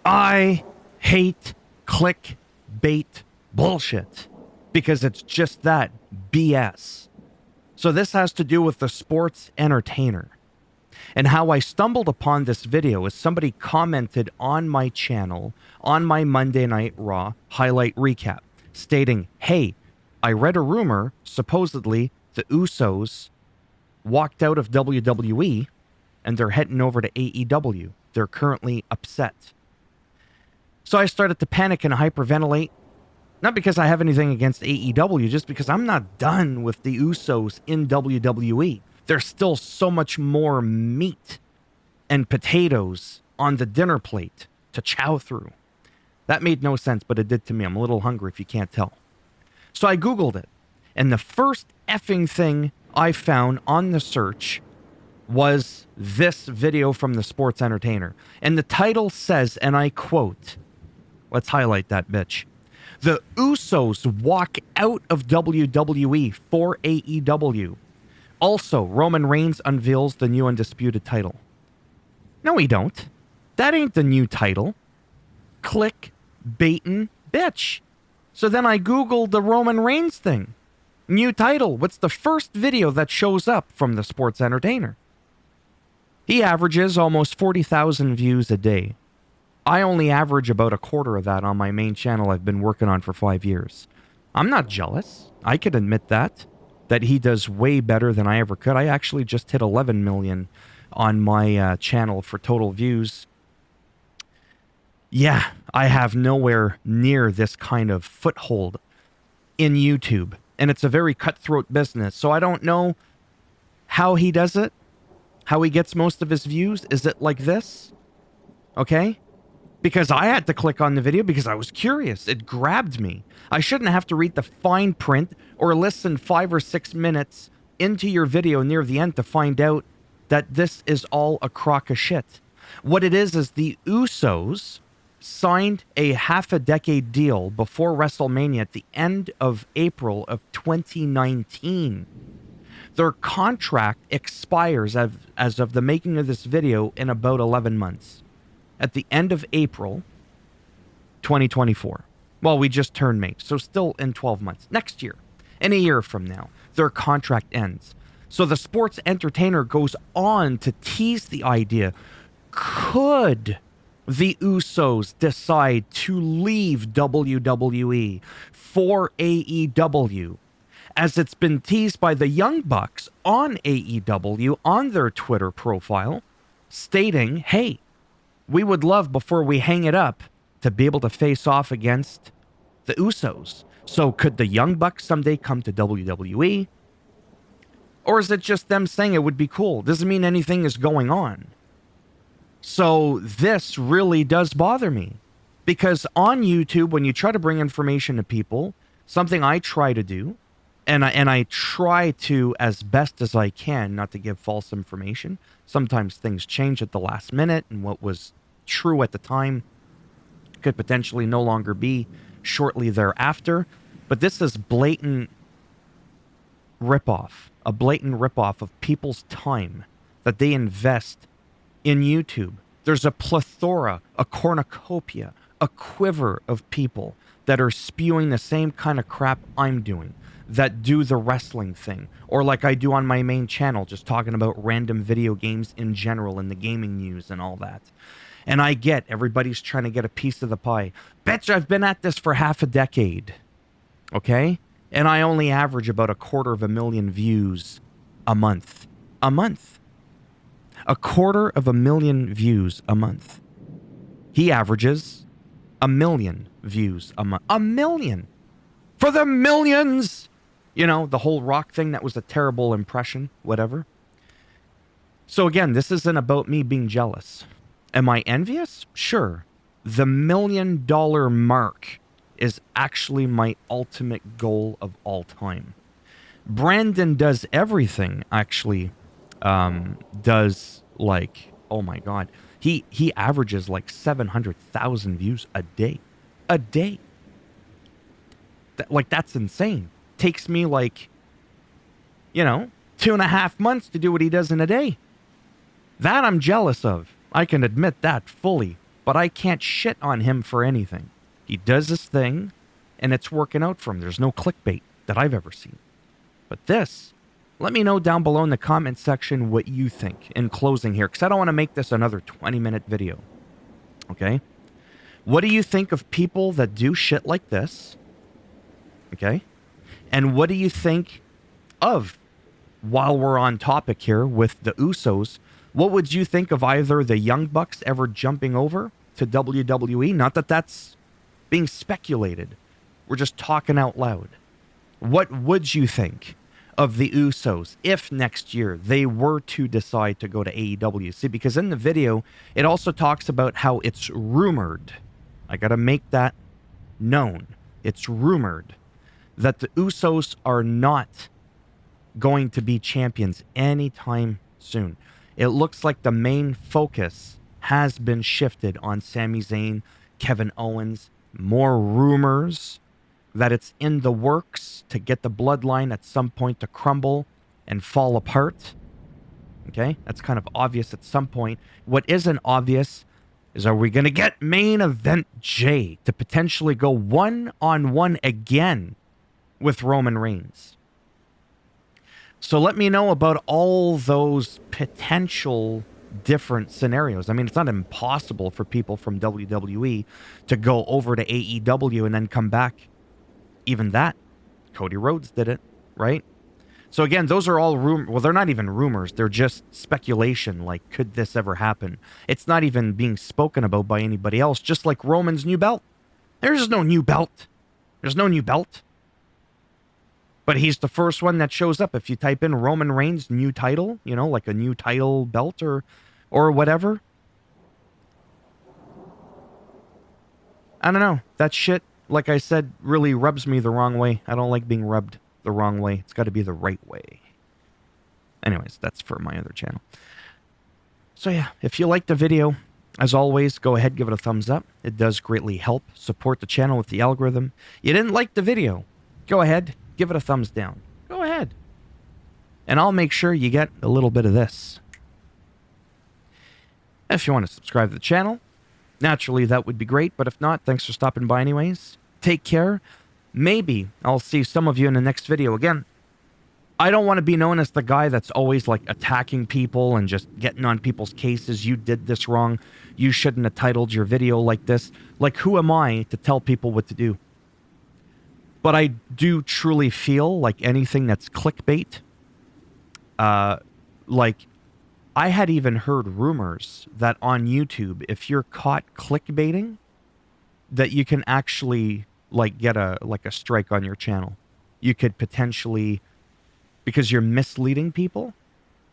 I hate clickbait bullshit because it's just that BS. So this has to do with the sports entertainer. And how I stumbled upon this video is somebody commented on my channel on my Monday Night Raw highlight recap stating, hey, I read a rumor, supposedly the Usos walked out of WWE and they're heading over to AEW. They're currently upset. So I started to panic and hyperventilate, not because I have anything against AEW, just because I'm not done with the Usos in WWE. There's still so much more meat and potatoes on the dinner plate to chow through. That made no sense, but it did to me. I'm a little hungry if you can't tell. So I Googled it, and the first effing thing I found on the search was this video from the sports entertainer. And the title says, and I quote, let's highlight that bitch. The Usos walk out of WWE for AEW. Also, Roman Reigns unveils the new undisputed title. No, he don't. That ain't the new title. Click, baitin', bitch. So then I Googled the Roman Reigns thing. New title. What's the first video that shows up from the sports entertainer? He averages almost 40,000 views a day. I only average about a quarter of that on my main channel I've been working on for 5 years. I'm not jealous. I could admit that he does way better than I ever could. I actually just hit 11 million on my channel for total views. Yeah, I have nowhere near this kind of foothold in YouTube. And it's a very cutthroat business. So I don't know how he does it, how he gets most of his views. Is it like this? Okay? Because I had to click on the video because I was curious. It grabbed me. I shouldn't have to read the fine print or listen 5 or 6 minutes into your video near the end to find out that this is all a crock of shit. What it is the Usos signed a half a decade deal before WrestleMania at the end of April of 2019. Their contract expires as of the making of this video in about 11 months. At the end of April 2024. Well, we just turned May, so still in 12 months. Next year, in a year from now, their contract ends. So the sports entertainer goes on to tease the idea, could the Usos decide to leave WWE for AEW? As it's been teased by the Young Bucks on AEW on their Twitter profile, stating, hey, we would love, before we hang it up, to be able to face off against the Usos. So could the Young Bucks someday come to WWE? Or is it just them saying it would be cool? Doesn't mean anything is going on. So this really does bother me. Because on YouTube, when you try to bring information to people, something I try to do, and I try to, as best as I can, not to give false information. Sometimes things change at the last minute, and what was true at the time could potentially no longer be shortly thereafter. But this is blatant ripoff, a blatant ripoff of people's time that they invest in YouTube. There's a plethora, a cornucopia, a quiver of people that are spewing the same kind of crap I'm doing, that do the wrestling thing, or like I do on my main channel, just talking about random video games in general and the gaming news and all that. And I get everybody's trying to get a piece of the pie. Bitch, I've been at this for half a decade. Okay? And I only average about 250,000 views a month. A month. 250,000 views a month. He averages 1 million views a month. 1 million! For the millions! You know, the whole Rock thing, that was a terrible impression, whatever. So again, this isn't about me being jealous. Am I envious? Sure. The $1 million mark is actually my ultimate goal of all time. Brandon does everything, actually. Does like, oh my God. He averages like 700,000 views a day. A day. That's insane. Takes me 2.5 months to do what he does in a day. That I'm jealous of. I can admit that fully. but I can't shit on him for anything. He does his thing, and it's working out for him. There's no clickbait that I've ever seen. But this, let me know down below in the comment section what you think in closing here, because I don't want to make this another 20-minute video. Okay? What do you think of people that do shit like this? Okay? And what do you think of, while we're on topic here with the Usos, what would you think of either the Young Bucks ever jumping over to WWE? Not that that's being speculated. We're just talking out loud. What would you think of the Usos if next year they were to decide to go to AEW? See, because in the video, it also talks about how it's rumored. I got to make that known. It's rumored that the Usos are not going to be champions anytime soon. It looks like the main focus has been shifted on Sami Zayn, Kevin Owens. More rumors that it's in the works to get the bloodline at some point to crumble and fall apart. Okay? That's kind of obvious at some point. What isn't obvious is, are we going to get main event Jay to potentially go one-on-one again with Roman Reigns? So let me know about all those potential different scenarios. I mean, it's not impossible for people from WWE to go over to AEW and then come back. Even that, Cody Rhodes did it, right? So again, those are all rumors. Well, they're not even rumors. They're just speculation. Like, could this ever happen? It's not even being spoken about by anybody else. Just like Roman's new belt. There's no new belt. There's no new belt. But he's the first one that shows up. If you type in Roman Reigns new title, you know, like a new title belt or whatever. I don't know. That shit, like I said, really rubs me the wrong way. I don't like being rubbed the wrong way. It's got to be the right way. Anyways, that's for my other channel. So yeah, if you liked the video, as always, go ahead, give it a thumbs up. It does greatly help support the channel with the algorithm. You didn't like the video, go ahead, give it a thumbs down. Go ahead. And I'll make sure you get a little bit of this. If you want to subscribe to the channel, naturally that would be great. But if not, thanks for stopping by anyways. Take care. Maybe I'll see some of you in the next video. Again, I don't want to be known as the guy that's always like attacking people and just getting on people's cases. You did this wrong. You shouldn't have titled your video like this. Like, who am I to tell people what to do? But I do truly feel like anything that's clickbait, like I had even heard rumors that on YouTube, if you're caught clickbaiting, that you can actually like get a strike on your channel. You could potentially, because you're misleading people.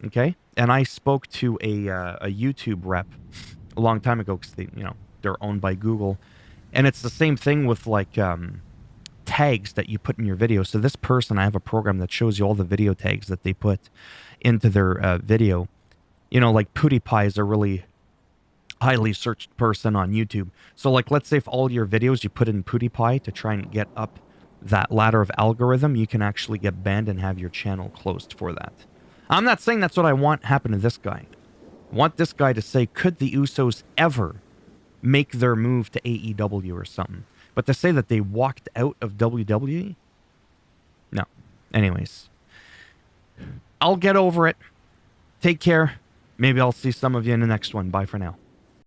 Okay. And I spoke to a YouTube rep a long time ago, because they're owned by Google, and it's the same thing with like, tags that you put in your video. So this person, I have a program that shows you all the video tags that they put into their video. You know, like PewDiePie is a really highly searched person on YouTube. So like, let's say if all your videos you put in PewDiePie to try and get up that ladder of algorithm, you can actually get banned and have your channel closed for that. I'm not saying that's what I want happen to this guy. I want this guy to say, could the Usos ever make their move to AEW or something? But to say that they walked out of WWE? No. Anyways. I'll get over it. Take care. Maybe I'll see some of you in the next one. Bye for now.